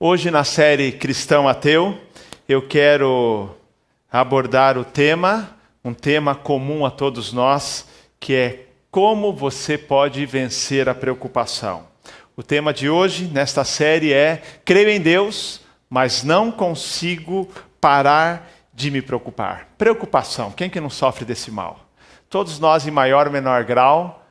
Hoje, na série Cristão Ateu, eu quero abordar um tema comum a todos nós, que é como você pode vencer a preocupação. O tema de hoje, nesta série, é creio em Deus, mas não consigo parar de me preocupar. Preocupação, quem que não sofre desse mal? Todos nós, em maior ou menor grau,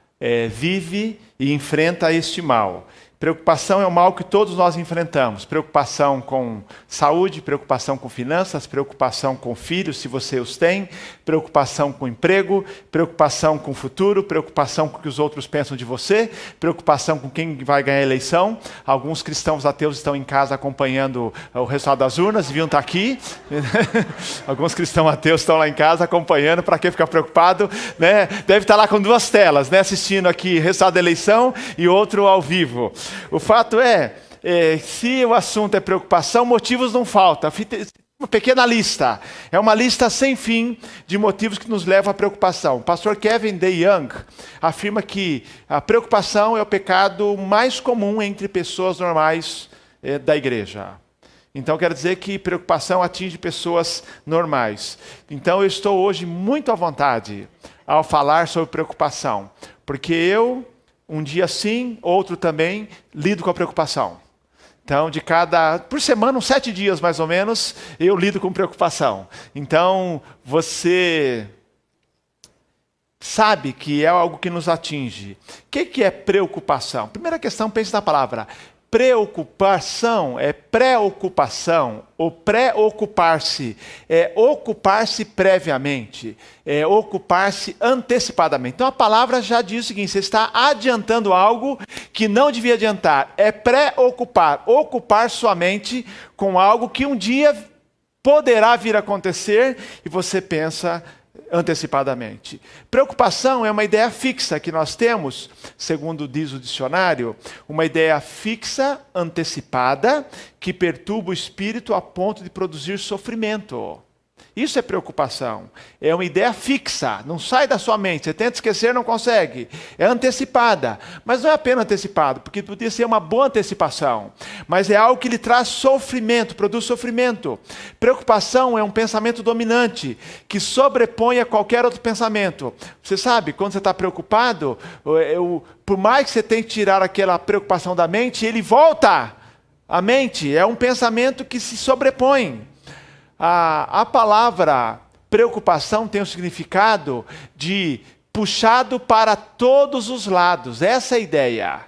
vive e enfrenta este mal. Preocupação é um mal que todos nós enfrentamos. Preocupação com saúde, preocupação com finanças, preocupação com filhos, se você os tem, preocupação com emprego, preocupação com o futuro, preocupação com o que os outros pensam de você, preocupação com quem vai ganhar a eleição. Alguns cristãos ateus estão em casa acompanhando o resultado das urnas, deviam estar aqui. Alguns cristãos ateus estão lá em casa acompanhando, para que ficar preocupado? Né? Deve estar lá com duas telas, né? Assistindo aqui o resultado da eleição e outro ao vivo. O fato é, se o assunto é preocupação, motivos não faltam. Uma pequena lista. É uma lista sem fim de motivos que nos levam à preocupação. O pastor Kevin DeYoung afirma que a preocupação é o pecado mais comum entre pessoas normais da igreja. Então, quero dizer que preocupação atinge pessoas normais. Então, eu estou hoje muito à vontade ao falar sobre preocupação. Porque um dia sim, outro também, lido com a preocupação. Então, por semana, uns 7 dias mais ou menos, eu lido com preocupação. Então, você sabe que é algo que nos atinge. O que é preocupação? Primeira questão, pense na palavra. Preocupação é preocupação, ou preocupar-se, é ocupar-se previamente, é ocupar-se antecipadamente. Então a palavra já diz o seguinte: você está adiantando algo que não devia adiantar. É preocupar, ocupar sua mente com algo que um dia poderá vir a acontecer e você pensa antecipadamente. Preocupação é uma ideia fixa que nós temos, segundo diz o dicionário, uma ideia fixa, antecipada, que perturba o espírito a ponto de produzir sofrimento. Isso é preocupação. É uma ideia fixa, não sai da sua mente. Você tenta esquecer, não consegue. É antecipada. Mas não é apenas antecipado, porque podia ser uma boa antecipação. Mas é algo que lhe traz sofrimento, produz sofrimento. Preocupação é um pensamento dominante, que sobrepõe a qualquer outro pensamento. Você sabe, quando você está preocupado, por mais que você tente tirar aquela preocupação da mente, ele volta à mente. É um pensamento que se sobrepõe. A palavra preocupação tem o significado de puxado para todos os lados. Essa é a ideia.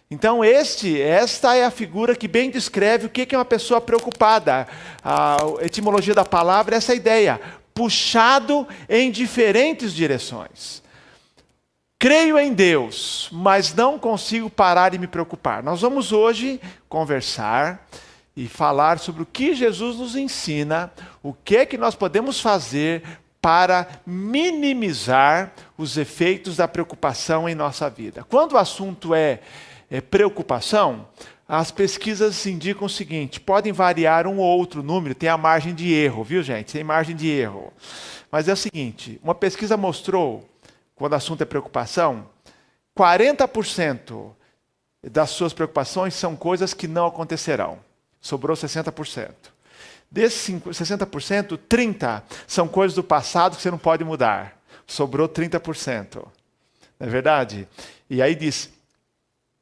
Então, esta é a figura que bem descreve o que é uma pessoa preocupada. A etimologia da palavra é essa ideia. Puxado em diferentes direções. Creio em Deus, mas não consigo parar de me preocupar. Nós vamos hoje conversar e falar sobre o que Jesus nos ensina, o que é que nós podemos fazer para minimizar os efeitos da preocupação em nossa vida. Quando o assunto é preocupação, as pesquisas indicam o seguinte: podem variar um ou outro número, tem a margem de erro, viu gente? Tem margem de erro. Mas é o seguinte, uma pesquisa mostrou, quando o assunto é preocupação, 40% das suas preocupações são coisas que não acontecerão. Sobrou 60%. Desses 60%, 30% são coisas do passado que você não pode mudar. Sobrou 30%. Não é verdade? E aí diz,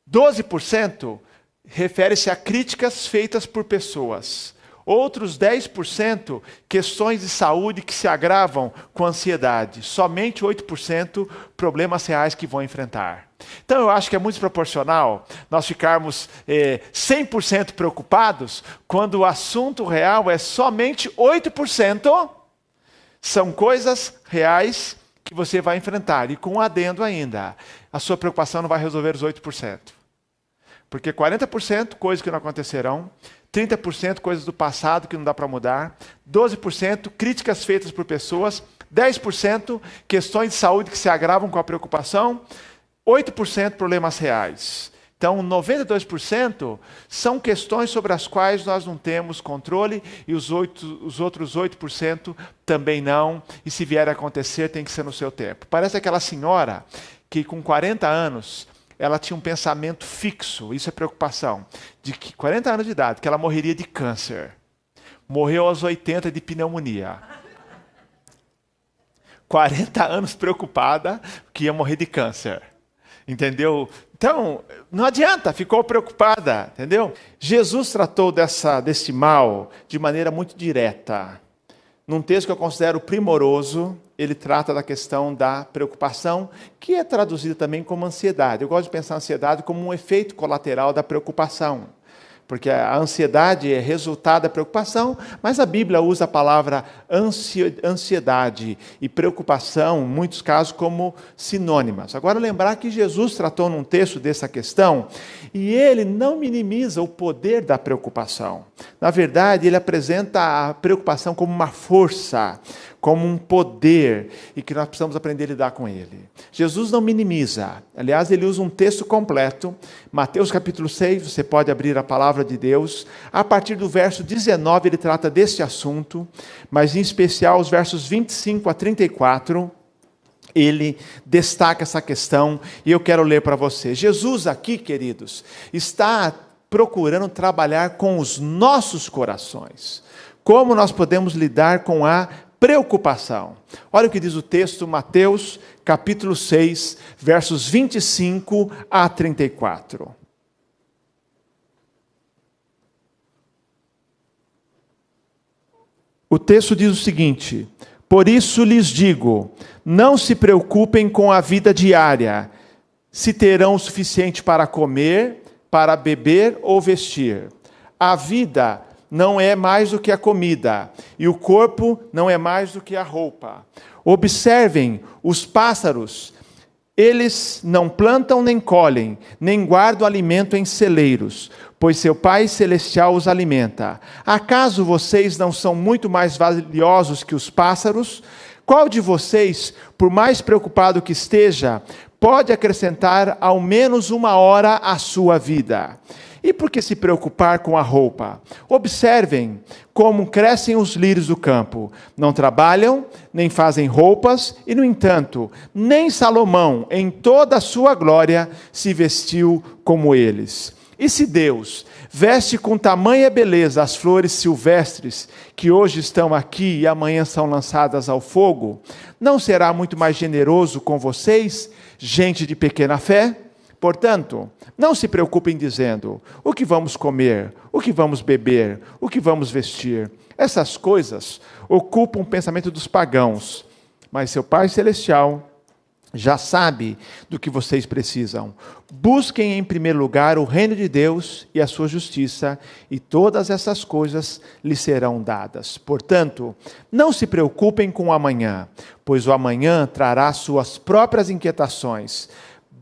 12% refere-se a críticas feitas por pessoas. Outros 10%, questões de saúde que se agravam com ansiedade. Somente 8%, problemas reais que vão enfrentar. Então eu acho que é muito desproporcional nós ficarmos 100% preocupados quando o assunto real é somente 8%. São coisas reais que você vai enfrentar. E com um adendo ainda, a sua preocupação não vai resolver os 8%. Porque 40% coisas que não acontecerão, 30% coisas do passado que não dá para mudar, 12% críticas feitas por pessoas, 10% questões de saúde que se agravam com a preocupação, 8% problemas reais. Então, 92% são questões sobre as quais nós não temos controle e os outros 8% também não. E se vier a acontecer, tem que ser no seu tempo. Parece aquela senhora que com 40 anos ela tinha um pensamento fixo, isso é preocupação, de que 40 anos de idade, que ela morreria de câncer. Morreu aos 80 de pneumonia. 40 anos preocupada que ia morrer de câncer. Entendeu? Então, não adianta, ficou preocupada, entendeu? Jesus tratou desse mal de maneira muito direta. Num texto que eu considero primoroso, ele trata da questão da preocupação, que é traduzida também como ansiedade. Eu gosto de pensar a ansiedade como um efeito colateral da preocupação, porque a ansiedade é resultado da preocupação, mas a Bíblia usa a palavra ansiedade e preocupação, em muitos casos, como sinônimas. Agora, lembrar que Jesus tratou num texto dessa questão, e ele não minimiza o poder da preocupação. Na verdade, ele apresenta a preocupação como uma força, como um poder, e que nós precisamos aprender a lidar com ele. Jesus não minimiza. Aliás, ele usa um texto completo. Mateus capítulo 6, você pode abrir a palavra de Deus. A partir do verso 19, ele trata deste assunto, mas em especial os versos 25 a 34, ele destaca essa questão, e eu quero ler para você. Jesus aqui, queridos, está procurando trabalhar com os nossos corações. Como nós podemos lidar com a preocupação. Olha o que diz o texto, Mateus, capítulo 6, versos 25 a 34. O texto diz o seguinte: por isso lhes digo, não se preocupem com a vida diária, se terão o suficiente para comer, para beber ou vestir. A vida não é mais do que a comida, e o corpo não é mais do que a roupa. Observem os pássaros, eles não plantam nem colhem, nem guardam alimento em celeiros, pois seu Pai Celestial os alimenta. Acaso vocês não são muito mais valiosos que os pássaros? Qual de vocês, por mais preocupado que esteja, pode acrescentar ao menos 1 hora à sua vida? E por que se preocupar com a roupa? Observem como crescem os lírios do campo. Não trabalham, nem fazem roupas, e, no entanto, nem Salomão, em toda a sua glória, se vestiu como eles. E se Deus veste com tamanha beleza as flores silvestres, que hoje estão aqui e amanhã são lançadas ao fogo, não será muito mais generoso com vocês, gente de pequena fé? Portanto, não se preocupem dizendo, o que vamos comer, o que vamos beber, o que vamos vestir. Essas coisas ocupam o pensamento dos pagãos, mas seu Pai Celestial já sabe do que vocês precisam. Busquem em primeiro lugar o reino de Deus e a sua justiça, e todas essas coisas lhes serão dadas. Portanto, não se preocupem com o amanhã, pois o amanhã trará suas próprias inquietações.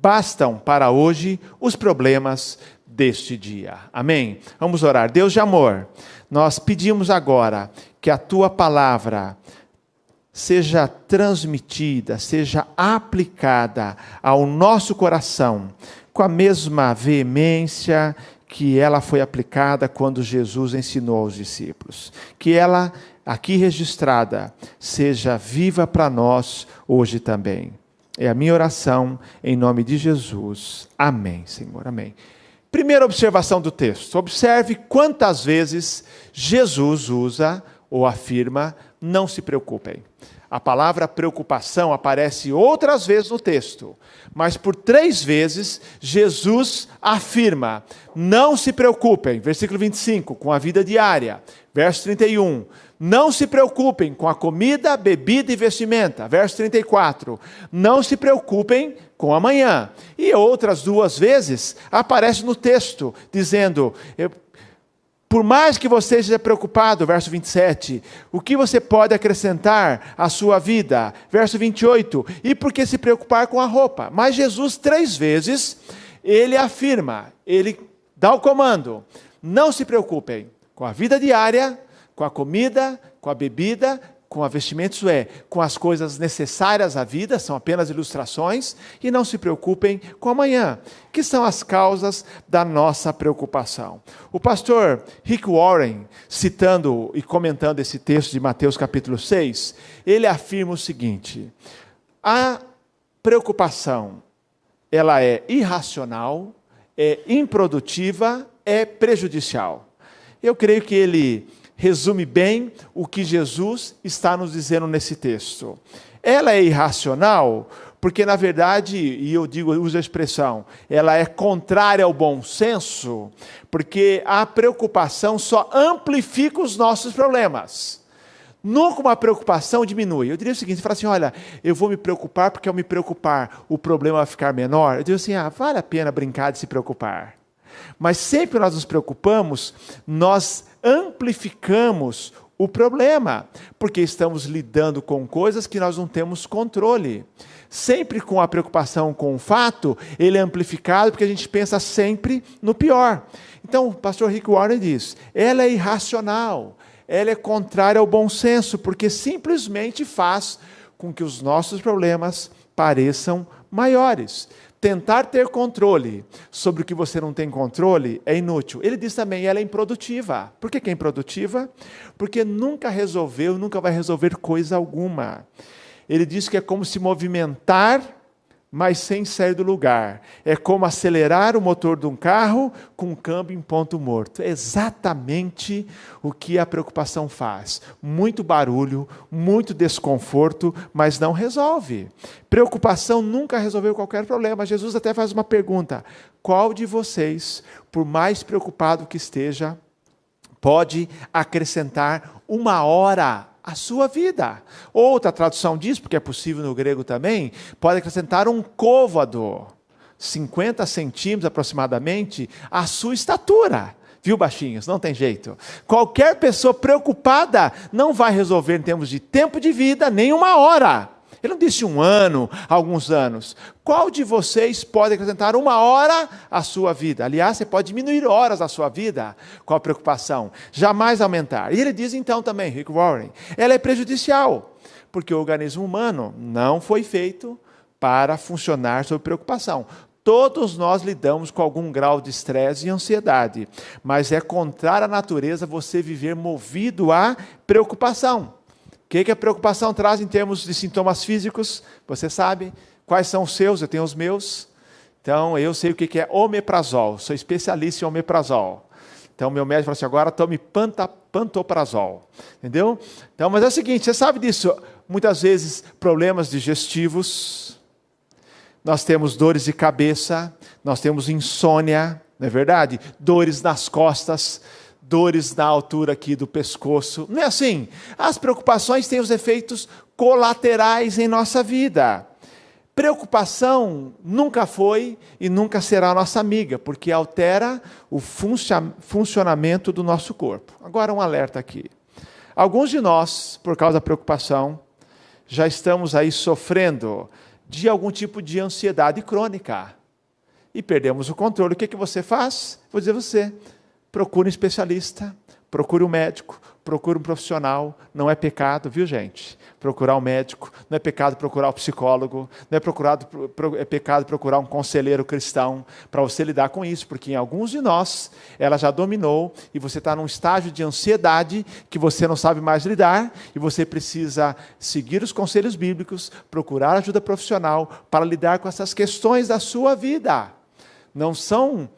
Bastam para hoje os problemas deste dia. Amém? Vamos orar. Deus de amor, nós pedimos agora que a tua palavra seja transmitida, seja aplicada ao nosso coração com a mesma veemência que ela foi aplicada quando Jesus ensinou aos discípulos. Que ela, aqui registrada, seja viva para nós hoje também. É a minha oração em nome de Jesus. Amém, Senhor. Amém. Primeira observação do texto. Observe quantas vezes Jesus usa ou afirma, não se preocupem. A palavra preocupação aparece outras vezes no texto, mas por 3 vezes Jesus afirma, não se preocupem, versículo 25, com a vida diária, verso 31, não se preocupem com a comida, bebida e vestimenta, verso 34, não se preocupem com amanhã. E outras 2 vezes aparece no texto, dizendo, por mais que você esteja preocupado, verso 27, o que você pode acrescentar à sua vida? Verso 28, e por que se preocupar com a roupa? Mas Jesus 3 vezes, ele afirma, ele dá o comando, não se preocupem com a vida diária, com a comida, com a bebida, com a vestimenta, isso é, com as coisas necessárias à vida, são apenas ilustrações, e não se preocupem com amanhã, que são as causas da nossa preocupação. O pastor Rick Warren, citando e comentando esse texto de Mateus capítulo 6, ele afirma o seguinte, a preocupação ela é irracional, é improdutiva, é prejudicial. Eu creio que ele resume bem o que Jesus está nos dizendo nesse texto. Ela é irracional porque, na verdade, e eu uso a expressão, ela é contrária ao bom senso, porque a preocupação só amplifica os nossos problemas. Nunca uma preocupação diminui. Eu diria o seguinte, você fala assim, olha, eu vou me preocupar porque ao me preocupar o problema vai ficar menor. Eu digo assim, vale a pena brincar de se preocupar. Mas sempre que nós nos preocupamos, nós amplificamos o problema, porque estamos lidando com coisas que nós não temos controle. Sempre com a preocupação com o fato, ele é amplificado porque a gente pensa sempre no pior. Então, o pastor Rick Warren diz, ela é irracional, ela é contrária ao bom senso, porque simplesmente faz com que os nossos problemas pareçam maiores. Tentar ter controle sobre o que você não tem controle é inútil. Ele diz também, ela é improdutiva. Por que é improdutiva? Porque nunca resolveu, nunca vai resolver coisa alguma. Ele diz que é como se movimentar, mas sem sair do lugar. É como acelerar o motor de um carro com um câmbio em ponto morto. É exatamente o que a preocupação faz. Muito barulho, muito desconforto, mas não resolve. Preocupação nunca resolveu qualquer problema. Jesus até faz uma pergunta. Qual de vocês, por mais preocupado que esteja, pode acrescentar 1 hora à sua vida? Outra tradução diz, porque é possível no grego também, pode acrescentar um côvado, 50 centímetros aproximadamente, à sua estatura. Viu, baixinhos? Não tem jeito. Qualquer pessoa preocupada não vai resolver em termos de tempo de vida nem 1 hora. Ele não disse 1 ano, alguns anos. Qual de vocês pode acrescentar 1 hora à sua vida? Aliás, você pode diminuir horas da sua vida com a preocupação, jamais aumentar. E ele diz então também, Rick Warren, ela é prejudicial, porque o organismo humano não foi feito para funcionar sob preocupação. Todos nós lidamos com algum grau de estresse e ansiedade, mas é contrário à natureza você viver movido à preocupação. O que a preocupação traz em termos de sintomas físicos? Você sabe quais são os seus, eu tenho os meus. Então, eu sei o que é omeprazol, sou especialista em omeprazol. Então, meu médico falou assim, agora tome pantoprazol. Entendeu? Então, mas é o seguinte, você sabe disso, muitas vezes problemas digestivos, nós temos dores de cabeça, nós temos insônia, não é verdade? Dores nas costas, dores na altura aqui do pescoço. Não é assim? As preocupações têm os efeitos colaterais em nossa vida. Preocupação nunca foi e nunca será nossa amiga, porque altera o funcionamento do nosso corpo. Agora um alerta aqui. Alguns de nós, por causa da preocupação, já estamos aí sofrendo de algum tipo de ansiedade crônica. E perdemos o controle. O que você faz? Vou dizer a você. Procure um especialista, procure um médico, procure um profissional. Não é pecado, viu, gente? Procurar um médico, não é pecado procurar um psicólogo, não é pecado procurar um conselheiro cristão para você lidar com isso, porque em alguns de nós ela já dominou e você está num estágio de ansiedade que você não sabe mais lidar e você precisa seguir os conselhos bíblicos, procurar ajuda profissional para lidar com essas questões da sua vida. Não são,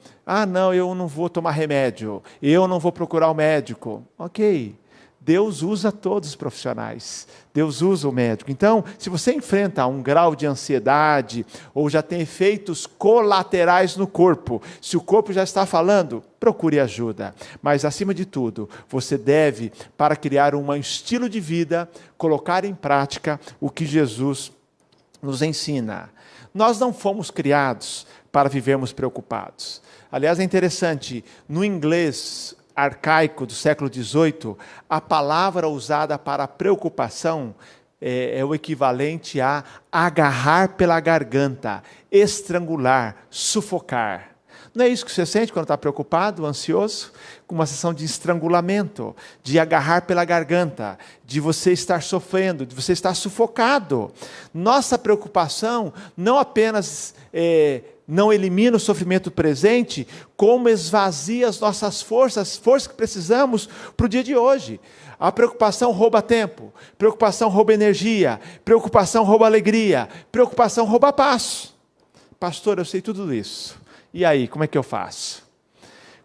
não, eu não vou tomar remédio, eu não vou procurar um médico. Ok, Deus usa todos os profissionais, Deus usa o médico. Então, se você enfrenta um grau de ansiedade, ou já tem efeitos colaterais no corpo, se o corpo já está falando, procure ajuda. Mas, acima de tudo, você deve, para criar um estilo de vida, colocar em prática o que Jesus nos ensina. Nós não fomos criados para vivermos preocupados. Aliás, é interessante, no inglês arcaico do século XVIII, a palavra usada para preocupação é o equivalente a agarrar pela garganta, estrangular, sufocar. Não é isso que você sente quando está preocupado, ansioso? Com uma sensação de estrangulamento, de agarrar pela garganta, de você estar sofrendo, de você estar sufocado. Nossa preocupação não apenas não elimina o sofrimento presente, como esvazia as nossas forças que precisamos para o dia de hoje. A preocupação rouba tempo, preocupação rouba energia, preocupação rouba alegria, preocupação rouba paz. pastor, eu sei tudo isso. E aí, como é que eu faço?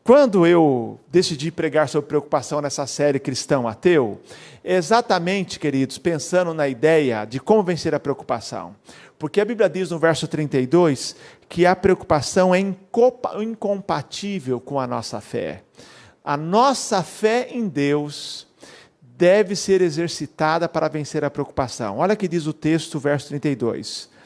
Quando eu decidi pregar sobre preocupação nessa série Cristão Ateu, exatamente, queridos, pensando na ideia de como vencer a preocupação. Porque a Bíblia diz no verso 32 que a preocupação é incompatível com a nossa fé. A nossa fé em Deus deve ser exercitada para vencer a preocupação. Olha o que diz o texto, verso 32.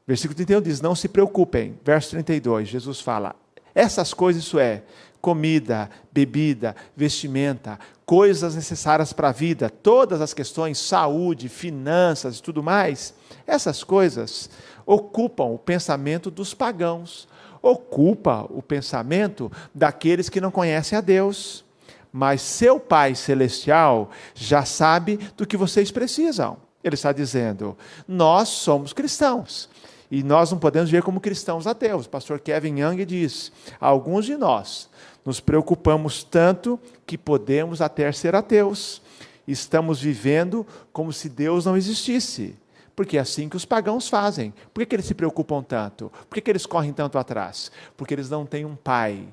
Versículo 31 diz, não se preocupem. Verso 32, Jesus fala, essas coisas, isso é, comida, bebida, vestimenta, coisas necessárias para a vida, todas as questões, saúde, finanças e tudo mais, essas coisas ocupam o pensamento dos pagãos, ocupa o pensamento daqueles que não conhecem a Deus. Mas seu Pai Celestial já sabe do que vocês precisam. Ele está dizendo, nós somos cristãos. E nós não podemos ver como cristãos ateus. O pastor Kevin Young diz, alguns de nós nos preocupamos tanto que podemos até ser ateus. Estamos vivendo como se Deus não existisse. Porque é assim que os pagãos fazem. Por que eles se preocupam tanto? Por que eles correm tanto atrás? Porque eles não têm um pai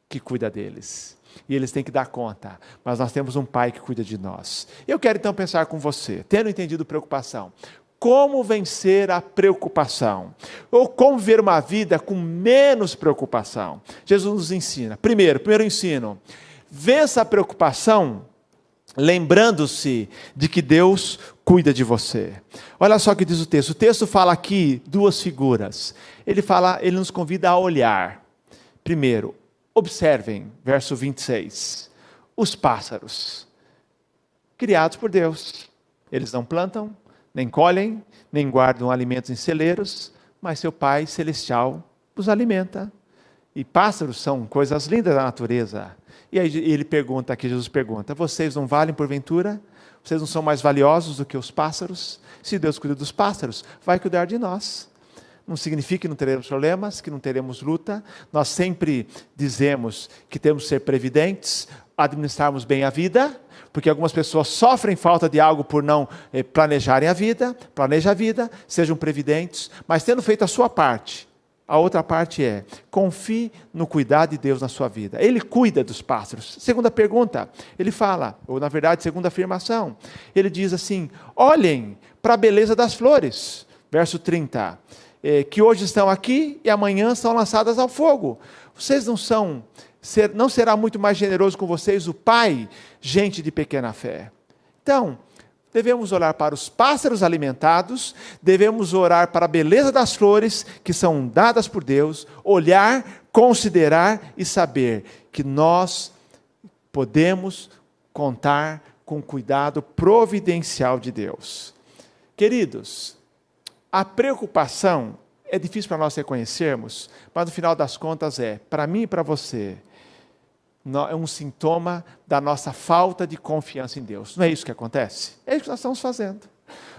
que cuida deles. E eles têm que dar conta. Mas nós temos um pai que cuida de nós. Eu quero então pensar com você, tendo entendido preocupação, como vencer a preocupação? Ou como viver uma vida com menos preocupação? Jesus nos ensina. Primeiro ensino, vença a preocupação lembrando-se de que Deus cuida de você. Olha só o que diz o texto. O texto fala aqui duas figuras. Ele nos convida a olhar. Primeiro, observem, verso 26, os pássaros, criados por Deus. Eles não plantam, nem colhem, nem guardam alimentos em celeiros, mas seu Pai Celestial os alimenta. E pássaros são coisas lindas da natureza. E aí Jesus pergunta, vocês não valem porventura? Vocês não são mais valiosos do que os pássaros? Se Deus cuida dos pássaros, vai cuidar de nós. Não significa que não teremos problemas, que não teremos luta. Nós sempre dizemos que temos que ser previdentes, administrarmos bem a vida, porque algumas pessoas sofrem falta de algo por não planejarem a vida. Planeja a vida, sejam previdentes, mas tendo feito a sua parte, a outra parte é, confie no cuidado de Deus na sua vida. Ele cuida dos pássaros. Segunda pergunta, ele fala, ou na verdade, segunda afirmação, ele diz assim, olhem para a beleza das flores. Verso 30, que hoje estão aqui e amanhã são lançadas ao fogo. Vocês não será muito mais generoso com vocês o Pai, gente de pequena fé? Então, devemos olhar para os pássaros alimentados, devemos orar para a beleza das flores que são dadas por Deus, olhar, considerar e saber que nós podemos contar com o cuidado providencial de Deus. Queridos, a preocupação é difícil para nós reconhecermos, mas no final das contas para mim e para você, é um sintoma da nossa falta de confiança em Deus. Não é isso que acontece? É isso que nós estamos fazendo.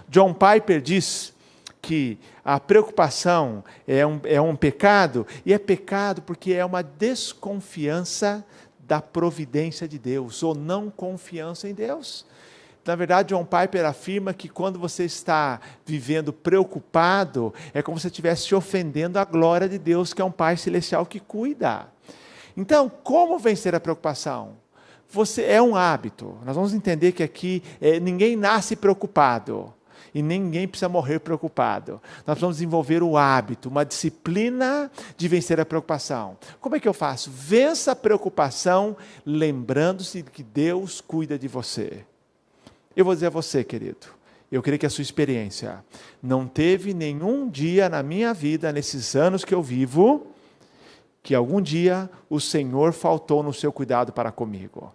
John Piper diz que a preocupação é um pecado, e é pecado porque é uma desconfiança da providência de Deus, ou não confiança em Deus. Na verdade, John Piper afirma que quando você está vivendo preocupado, é como se você estivesse ofendendo a glória de Deus, que é um Pai Celestial que cuida. Então, como vencer a preocupação? É um hábito. Nós vamos entender que aqui ninguém nasce preocupado e ninguém precisa morrer preocupado. Nós vamos desenvolver o hábito, uma disciplina de vencer a preocupação. Como é que eu faço? Vença a preocupação lembrando-se de que Deus cuida de você. Eu vou dizer a você, querido, eu creio que a sua experiência não teve nenhum dia na minha vida, nesses anos que eu vivo, que algum dia o Senhor faltou no seu cuidado para comigo.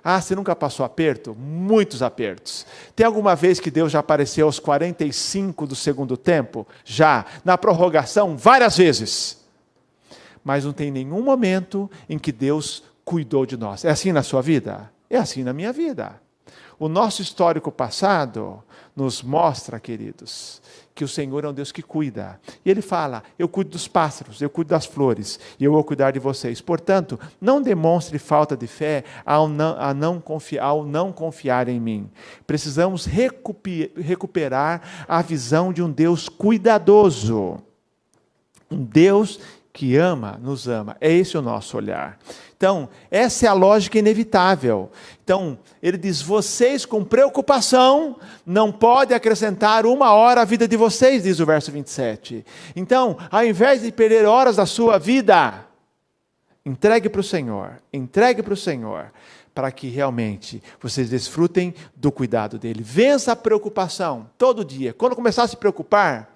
Ah, você nunca passou aperto? Muitos apertos. Tem alguma vez que Deus já apareceu aos 45 do segundo tempo? Já. Na prorrogação, várias vezes. Mas não tem nenhum momento em que Deus cuidou de nós. É assim na sua vida? É assim na minha vida. O nosso histórico passado nos mostra, queridos, que o Senhor é um Deus que cuida. E Ele fala, eu cuido dos pássaros, eu cuido das flores, e eu vou cuidar de vocês. Portanto, não demonstre falta de fé ao não confiar em mim. Precisamos recuperar a visão de um Deus cuidadoso. Um Deus que ama, nos ama. É esse o nosso olhar. Então, essa é a lógica inevitável. Então, ele diz, vocês com preocupação não podem acrescentar 1 hora à vida de vocês, diz o verso 27. Então, ao invés de perder horas da sua vida, entregue para o Senhor, para que realmente vocês desfrutem do cuidado dele. Vença a preocupação todo dia. Quando começar a se preocupar,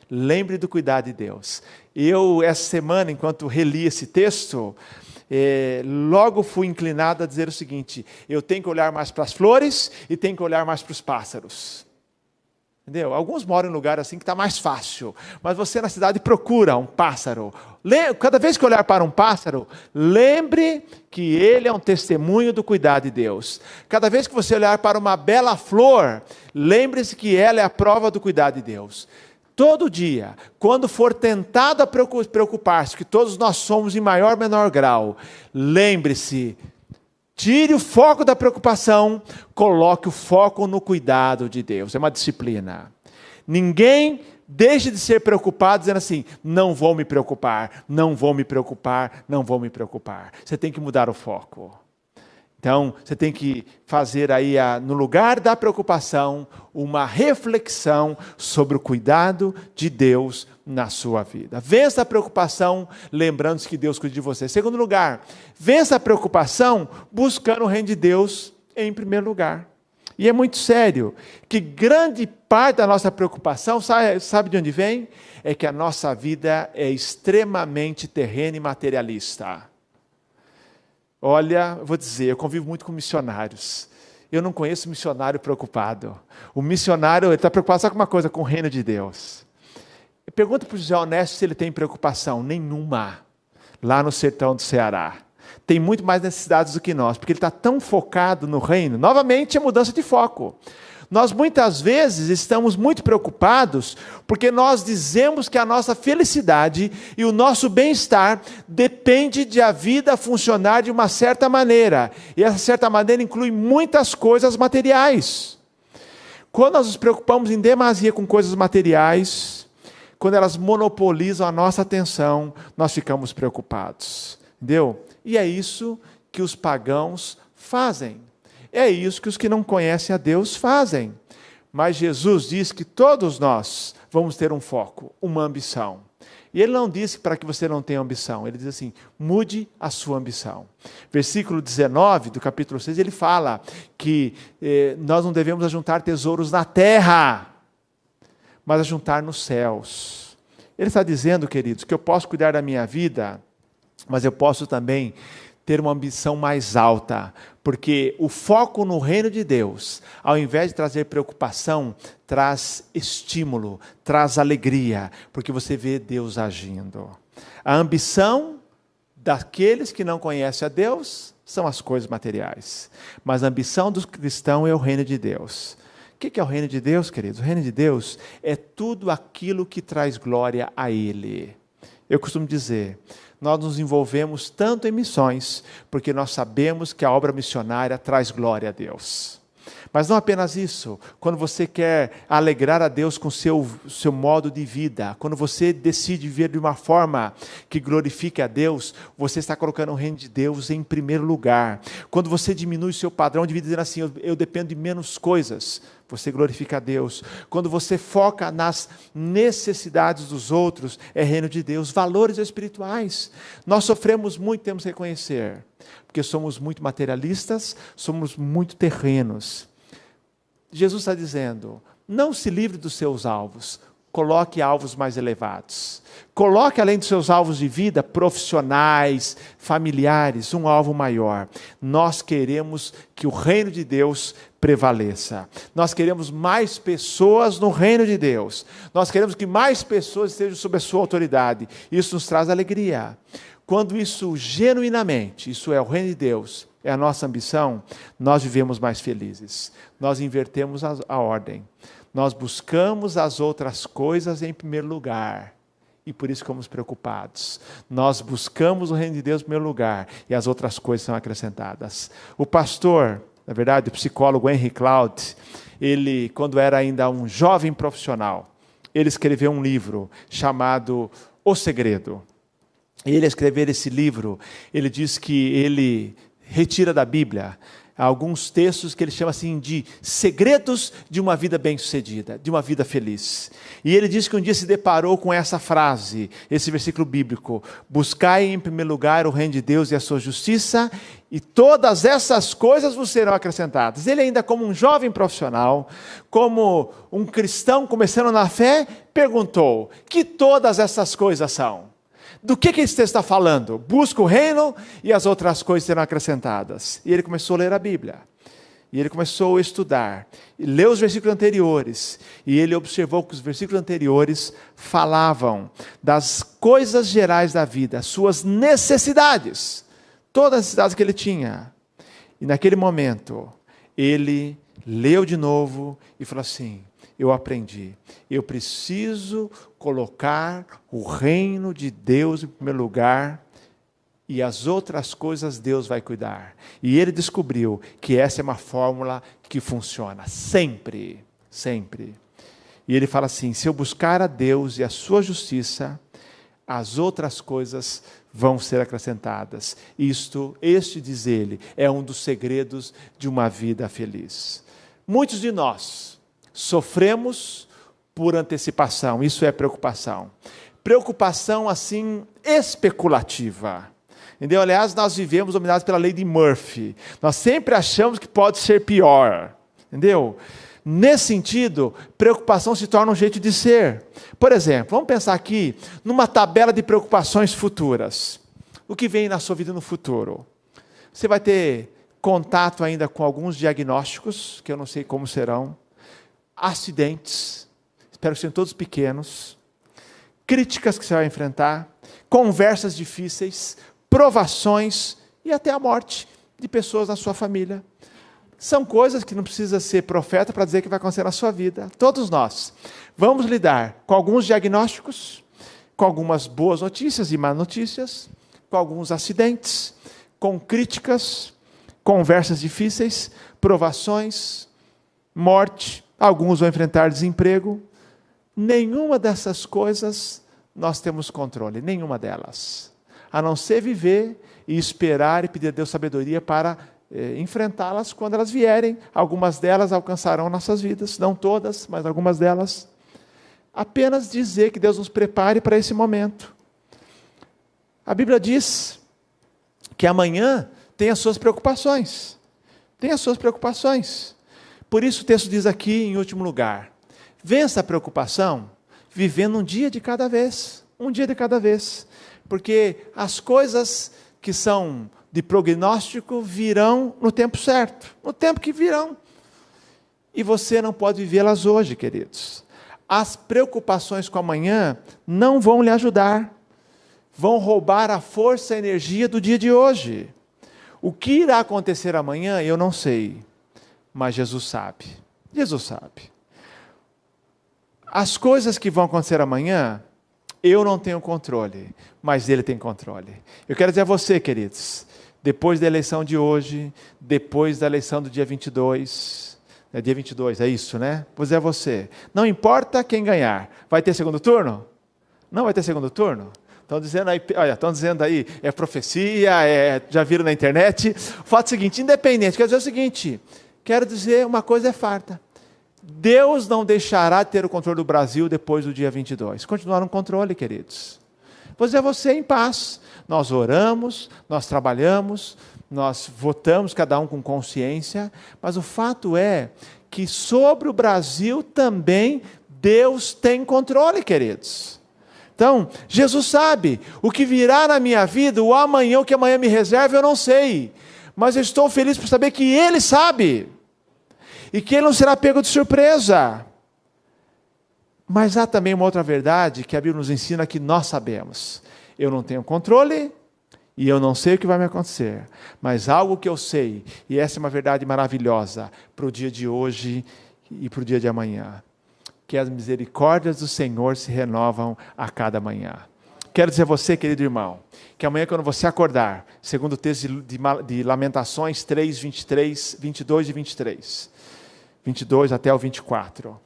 lembre do cuidado de Deus. Eu, essa semana, enquanto reli esse texto, logo fui inclinado a dizer o seguinte: eu tenho que olhar mais para as flores e tenho que olhar mais para os pássaros. Entendeu? Alguns moram em lugar assim que está mais fácil, mas você na cidade procura um pássaro. Cada vez que olhar para um pássaro, lembre que ele é um testemunho do cuidado de Deus. Cada vez que você olhar para uma bela flor, lembre-se que ela é a prova do cuidado de Deus. Todo dia, quando for tentado a preocupar-se, que todos nós somos em maior ou menor grau, lembre-se, tire o foco da preocupação, coloque o foco no cuidado de Deus. É uma disciplina. Ninguém deixe de ser preocupado dizendo assim, não vou me preocupar, não vou me preocupar, não vou me preocupar. Você tem que mudar o foco. Então, você tem que fazer aí, no lugar da preocupação, uma reflexão sobre o cuidado de Deus na sua vida. Vença a preocupação, lembrando-se que Deus cuida de você. Segundo lugar, vença a preocupação buscando o reino de Deus em primeiro lugar. E é muito sério que grande parte da nossa preocupação, sabe de onde vem? É que a nossa vida é extremamente terrena e materialista. Olha, eu vou dizer, eu convivo muito com missionários. Eu não conheço missionário preocupado. O missionário está preocupado só com uma coisa, com o reino de Deus. Pergunta para o José Honesto se ele tem preocupação. Nenhuma. Lá no sertão do Ceará. Tem muito mais necessidades do que nós, porque ele está tão focado no reino. Novamente, é mudança de foco. Nós muitas vezes estamos muito preocupados porque nós dizemos que a nossa felicidade e o nosso bem-estar depende de a vida funcionar de uma certa maneira. E essa certa maneira inclui muitas coisas materiais. Quando nós nos preocupamos em demasia com coisas materiais, quando elas monopolizam a nossa atenção, nós ficamos preocupados. Entendeu? E é isso que os pagãos fazem. É isso que os que não conhecem a Deus fazem. Mas Jesus diz que todos nós vamos ter um foco, uma ambição. E ele não disse para que você não tenha ambição. Ele diz assim, mude a sua ambição. Versículo 19 do capítulo 6, ele fala que nós não devemos ajuntar tesouros na terra, mas ajuntar nos céus. Ele está dizendo, queridos, que eu posso cuidar da minha vida, mas eu posso também ter uma ambição mais alta, porque o foco no reino de Deus, ao invés de trazer preocupação, traz estímulo, traz alegria, porque você vê Deus agindo. A ambição daqueles que não conhecem a Deus são as coisas materiais, mas a ambição dos cristãos é o reino de Deus. O que é o reino de Deus, queridos? O reino de Deus é tudo aquilo que traz glória a Ele. Eu costumo dizer, nós nos envolvemos tanto em missões, porque nós sabemos que a obra missionária traz glória a Deus. Mas não apenas isso, quando você quer alegrar a Deus com o seu modo de vida, quando você decide viver de uma forma que glorifique a Deus, você está colocando o reino de Deus em primeiro lugar. Quando você diminui o seu padrão de vida, dizendo assim, eu dependo de menos coisas, você glorifica a Deus. Quando você foca nas necessidades dos outros, é reino de Deus. Valores espirituais. Nós sofremos muito, temos que reconhecer, porque somos muito materialistas, somos muito terrenos. Jesus está dizendo, não se livre dos seus alvos, coloque alvos mais elevados. Coloque, além dos seus alvos de vida, profissionais, familiares, um alvo maior. Nós queremos que o reino de Deus prevaleça. Nós queremos mais pessoas no reino de Deus. Nós queremos que mais pessoas estejam sob a sua autoridade. Isso nos traz alegria. Quando isso genuinamente, isso é o reino de Deus, é a nossa ambição, nós vivemos mais felizes. Nós invertemos a ordem. Nós buscamos as outras coisas em primeiro lugar. E por isso ficamos preocupados. Nós buscamos o reino de Deus em primeiro lugar. E as outras coisas são acrescentadas. O pastor, na verdade, o psicólogo Henry Cloud, ele, quando era ainda um jovem profissional, ele escreveu um livro chamado O Segredo. Ele, a escrever esse livro, ele diz que ele retira da Bíblia alguns textos que ele chama assim de segredos de uma vida bem-sucedida, de uma vida feliz. E ele diz que um dia se deparou com essa frase, esse versículo bíblico: buscai em primeiro lugar o reino de Deus e a sua justiça, e todas essas coisas vos serão acrescentadas. Ele ainda, como um jovem profissional, como um cristão começando na fé, perguntou: que todas essas coisas são? Do que esse texto está falando? Busca o reino e as outras coisas serão acrescentadas. E ele começou a ler a Bíblia. E ele começou a estudar. E leu os versículos anteriores. E ele observou que os versículos anteriores falavam das coisas gerais da vida, suas necessidades. Todas as necessidades que ele tinha. E naquele momento, ele leu de novo e falou assim: eu aprendi, eu preciso colocar o reino de Deus em primeiro lugar e as outras coisas Deus vai cuidar. E ele descobriu que essa é uma fórmula que funciona sempre, sempre. E ele fala assim: se eu buscar a Deus e a sua justiça, as outras coisas vão ser acrescentadas. Este, diz ele, é um dos segredos de uma vida feliz. Muitos de nós sofremos por antecipação, isso é preocupação. Preocupação, assim, especulativa. Entendeu? Aliás, nós vivemos dominados pela lei de Murphy. Nós sempre achamos que pode ser pior. Entendeu? Nesse sentido, preocupação se torna um jeito de ser. Por exemplo, vamos pensar aqui numa tabela de preocupações futuras. O que vem na sua vida no futuro? Você vai ter contato ainda com alguns diagnósticos, que eu não sei como serão, acidentes, espero que sejam todos pequenos, críticas que você vai enfrentar, conversas difíceis, provações e até a morte de pessoas na sua família. São coisas que não precisa ser profeta para dizer que vai acontecer na sua vida. Todos nós vamos lidar com alguns diagnósticos, com algumas boas notícias e más notícias, com alguns acidentes, com críticas, conversas difíceis, provações, morte. Alguns vão enfrentar desemprego. Nenhuma dessas coisas nós temos controle, nenhuma delas. A não ser viver e esperar e pedir a Deus sabedoria para enfrentá-las quando elas vierem. Algumas delas alcançarão nossas vidas, não todas, mas algumas delas. Apenas dizer que Deus nos prepare para esse momento. A Bíblia diz que amanhã tem as suas preocupações. Tem as suas preocupações. Por isso o texto diz aqui, em último lugar: vença a preocupação vivendo um dia de cada vez. Um dia de cada vez. Porque as coisas que são de prognóstico virão no tempo certo. No tempo que virão. E você não pode vivê-las hoje, queridos. As preocupações com amanhã não vão lhe ajudar. Vão roubar a força e a energia do dia de hoje. O que irá acontecer amanhã, eu não sei. Mas Jesus sabe. Jesus sabe. As coisas que vão acontecer amanhã, eu não tenho controle, mas Ele tem controle. Eu quero dizer a você, queridos, depois da eleição de hoje, depois da eleição do dia 22, dia 22, é isso, né? Vou dizer a você, não importa quem ganhar, vai ter segundo turno? Não vai ter segundo turno? Estão dizendo aí, olha, estão dizendo aí, é profecia, já viram na internet. O fato é o seguinte, independente, quero dizer o seguinte, quero dizer uma coisa é farta. Deus não deixará de ter o controle do Brasil depois do dia 22. Continuar no controle, queridos. Vou dizer a você em paz. Nós oramos, nós trabalhamos, nós votamos, cada um com consciência, mas o fato é que sobre o Brasil também Deus tem controle, queridos. Então, Jesus sabe, o que virá na minha vida, o amanhã, o que amanhã me reserva, eu não sei. Mas eu estou feliz por saber que Ele sabe. E que Ele não será pego de surpresa. Mas há também uma outra verdade que a Bíblia nos ensina que nós sabemos. Eu não tenho controle e eu não sei o que vai me acontecer. Mas algo que eu sei, e essa é uma verdade maravilhosa para o dia de hoje e para o dia de amanhã. Que as misericórdias do Senhor se renovam a cada manhã. Quero dizer a você, querido irmão, que amanhã quando você acordar, segundo o texto de Lamentações 3, 23, 22 e 23, 22 até o 24,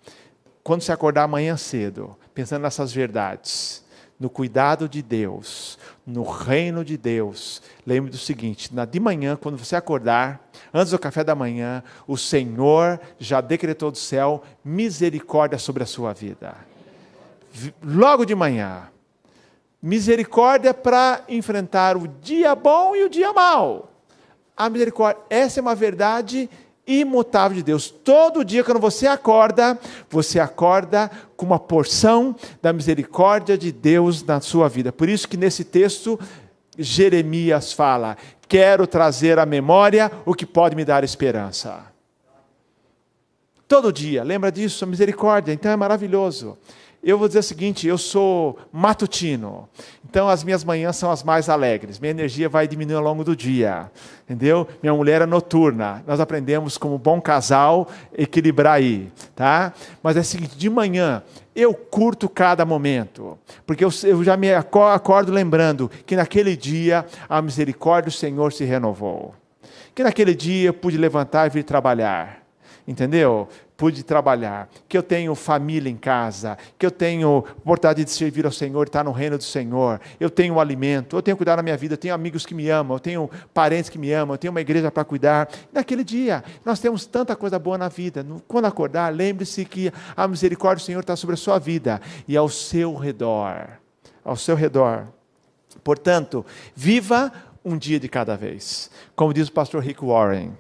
quando você acordar amanhã cedo, pensando nessas verdades, no cuidado de Deus, no reino de Deus, lembre do seguinte: de manhã, quando você acordar, antes do café da manhã, o Senhor já decretou do céu misericórdia sobre a sua vida. Logo de manhã, misericórdia para enfrentar o dia bom e o dia mau. A misericórdia, essa é uma verdade imutável de Deus. Todo dia, quando você acorda com uma porção da misericórdia de Deus na sua vida. Por isso que nesse texto, Jeremias fala: quero trazer à memória o que pode me dar esperança. Todo dia, lembra disso, a misericórdia, então é maravilhoso. Eu vou dizer o seguinte: eu sou matutino, então as minhas manhãs são as mais alegres, minha energia vai diminuir ao longo do dia, entendeu? Minha mulher é noturna, nós aprendemos como bom casal equilibrar aí, tá? Mas é o seguinte: de manhã eu curto cada momento, porque eu já me acordo lembrando que naquele dia a misericórdia do Senhor se renovou, que naquele dia eu pude levantar e vir trabalhar, entendeu? Pude trabalhar, que eu tenho família em casa, que eu tenho oportunidade de servir ao Senhor, estar no reino do Senhor, eu tenho alimento, eu tenho cuidado da minha vida, eu tenho amigos que me amam, eu tenho parentes que me amam, eu tenho uma igreja para cuidar. Naquele dia, nós temos tanta coisa boa na vida. Quando acordar, lembre-se que a misericórdia do Senhor está sobre a sua vida e ao seu redor. Ao seu redor. Portanto, viva um dia de cada vez. Como diz o pastor Rick Warren: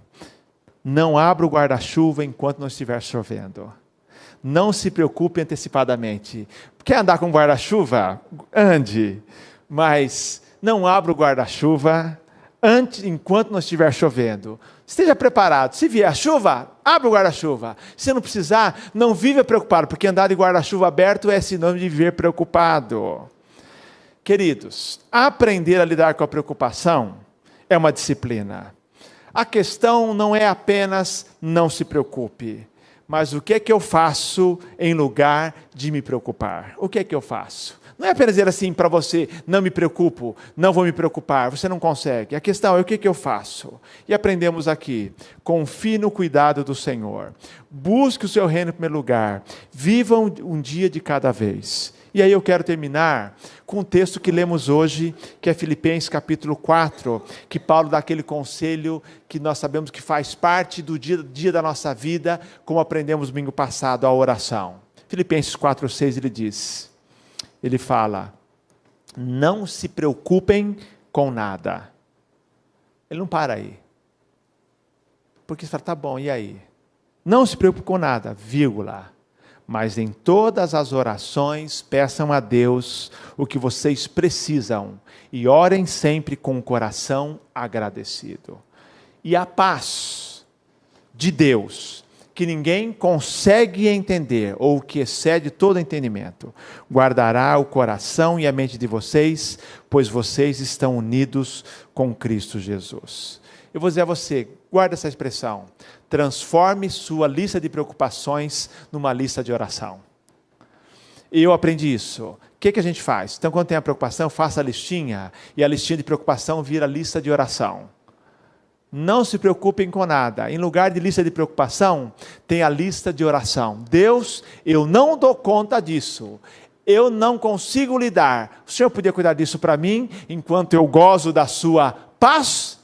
não abra o guarda-chuva enquanto não estiver chovendo. Não se preocupe antecipadamente. Quer andar com guarda-chuva? Ande. Mas não abra o guarda-chuva enquanto não estiver chovendo. Esteja preparado. Se vier a chuva, abra o guarda-chuva. Se não precisar, não viva preocupado, porque andar de guarda-chuva aberto é sinônimo de viver preocupado. Queridos, aprender a lidar com a preocupação é uma disciplina. A questão não é apenas não se preocupe, mas o que é que eu faço em lugar de me preocupar? O que é que eu faço? Não é apenas dizer assim para você: não me preocupo, não vou me preocupar, você não consegue. A questão é: o que é que eu faço? E aprendemos aqui: confie no cuidado do Senhor, busque o seu reino em primeiro lugar, viva um dia de cada vez. E aí eu quero terminar com um texto que lemos hoje, que é Filipenses capítulo 4, que Paulo dá aquele conselho que nós sabemos que faz parte do dia da nossa vida, como aprendemos domingo passado, a oração. Filipenses 4:6 ele fala: não se preocupem com nada. Ele não para aí. Porque você fala: tá bom, e aí? Não se preocupe com nada, vírgula. Mas em todas as orações, peçam a Deus o que vocês precisam e orem sempre com o coração agradecido. E a paz de Deus, que ninguém consegue entender, ou que excede todo entendimento, guardará o coração e a mente de vocês, pois vocês estão unidos com Cristo Jesus. Eu vou dizer a você, guarda essa expressão: transforme sua lista de preocupações numa lista de oração. Eu aprendi isso. O que a gente faz? Então, quando tem a preocupação, faça a listinha, e a listinha de preocupação vira lista de oração. Não se preocupem com nada. Em lugar de lista de preocupação, tem a lista de oração. Deus, eu não dou conta disso. Eu não consigo lidar. O Senhor podia cuidar disso para mim, enquanto eu gozo da sua paz?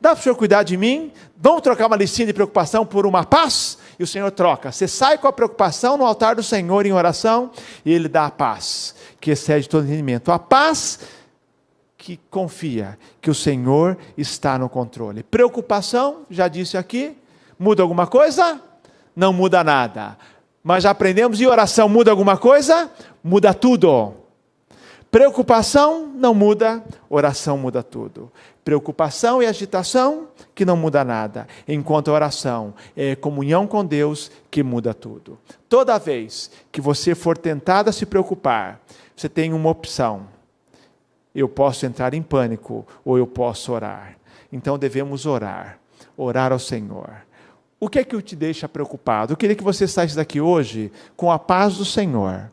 Dá para o Senhor cuidar de mim? Vamos trocar uma listinha de preocupação por uma paz? E o Senhor troca. Você sai com a preocupação no altar do Senhor em oração, e Ele dá a paz, que excede todo entendimento. A paz que confia que o Senhor está no controle. Preocupação, já disse aqui, muda alguma coisa? Não muda nada. Mas já aprendemos, e oração muda alguma coisa? Muda tudo. Preocupação não muda, oração muda tudo. Preocupação e agitação que não muda nada, enquanto a oração é comunhão com Deus que muda tudo. Toda vez que você for tentado a se preocupar, você tem uma opção: eu posso entrar em pânico ou eu posso orar. Então devemos orar ao Senhor. O que é que te deixa preocupado? Eu queria que você saísse daqui hoje com a paz do Senhor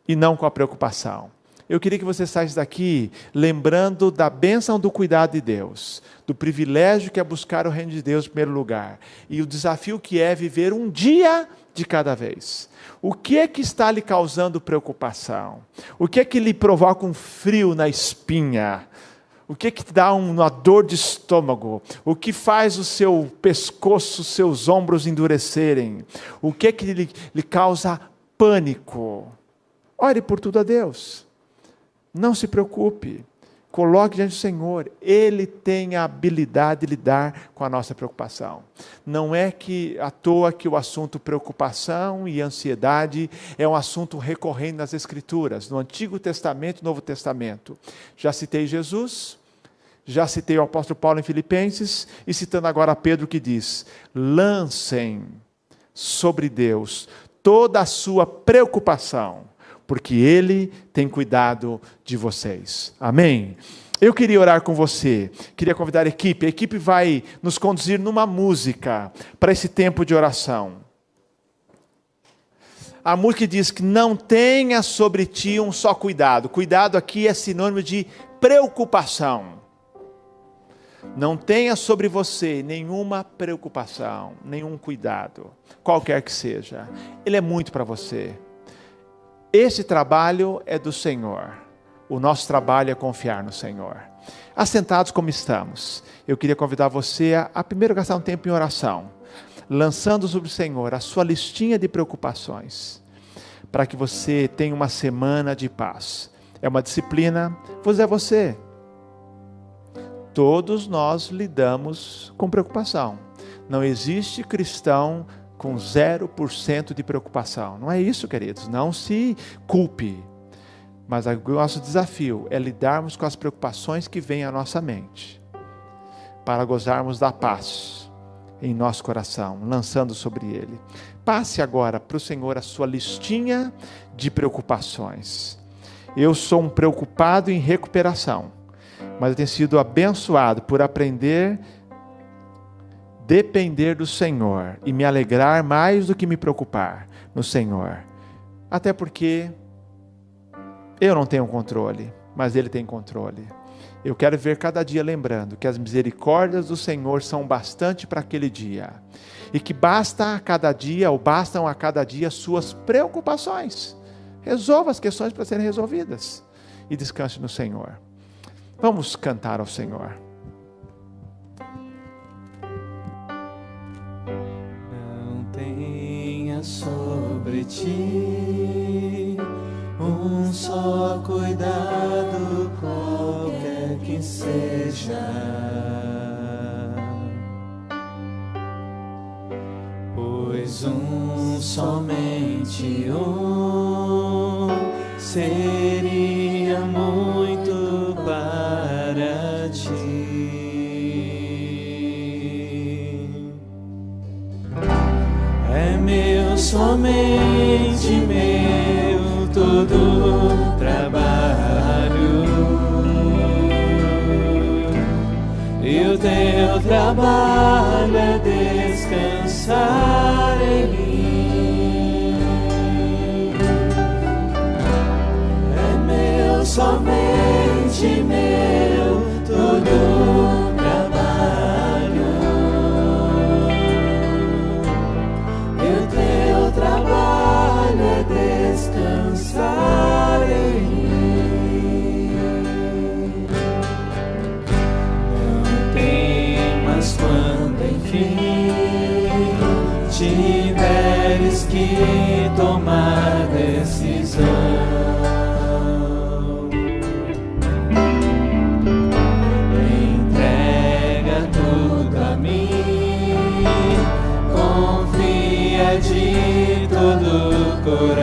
e não com a preocupação. eu queria que você saísse daqui lembrando da bênção do cuidado de Deus, do privilégio que é buscar o reino de Deus em primeiro lugar, e o desafio que é viver um dia de cada vez. O que é que está lhe causando preocupação? O que é que lhe provoca um frio na espinha? O que é que te dá uma dor de estômago? O que faz o seu pescoço, seus ombros endurecerem? O que é que lhe causa pânico? Ore por tudo a Deus. Não se preocupe. Coloque diante do Senhor. Ele tem a habilidade de lidar com a nossa preocupação. Não é que à toa que o assunto preocupação e ansiedade é um assunto recorrente nas Escrituras, no Antigo Testamento e Novo Testamento. Já citei Jesus, já citei o apóstolo Paulo em Filipenses, e citando agora Pedro que diz: lancem sobre Deus toda a sua preocupação, porque Ele tem cuidado de vocês. Amém? Eu queria orar com você, queria convidar a equipe vai nos conduzir numa música para esse tempo de oração. A música diz que não tenha sobre ti um só cuidado. Cuidado aqui é sinônimo de preocupação. Não tenha sobre você nenhuma preocupação, nenhum cuidado, qualquer que seja. Ele é muito para você. Esse trabalho é do Senhor. O nosso trabalho é confiar no Senhor. Assentados como estamos, eu queria convidar você a primeiro gastar um tempo em oração, lançando sobre o Senhor a sua listinha de preocupações, para que você tenha uma semana de paz. É uma disciplina, pois é você. Todos nós lidamos com preocupação. Não existe cristão com 0% de preocupação. Não é isso, queridos. Não se culpe. Mas o nosso desafio é lidarmos com as preocupações que vêm à nossa mente, para gozarmos da paz em nosso coração, lançando sobre Ele. Passe agora para o Senhor a sua listinha de preocupações. Eu sou um preocupado em recuperação, mas eu tenho sido abençoado por aprender depender do Senhor e me alegrar mais do que me preocupar no Senhor. Até porque eu não tenho controle, mas Ele tem controle. Eu quero ver cada dia lembrando que as misericórdias do Senhor são bastante para aquele dia. E que basta a cada dia, ou bastam a cada dia, suas preocupações. Resolva as questões para serem resolvidas. E descanse no Senhor. Vamos cantar ao Senhor. Não tenha sobre ti um só cuidado, qualquer que seja, pois somente seria muito para ti. É meu, somente meu, todo trabalho, e o teu trabalho é descansar em mim. É meu, somente meu, todo trabalho, e o teu trabalho é descansar em mim. Não temas quando enfim tiveres que tomar decisão. Entrega tudo a mim, confia de todo o coração.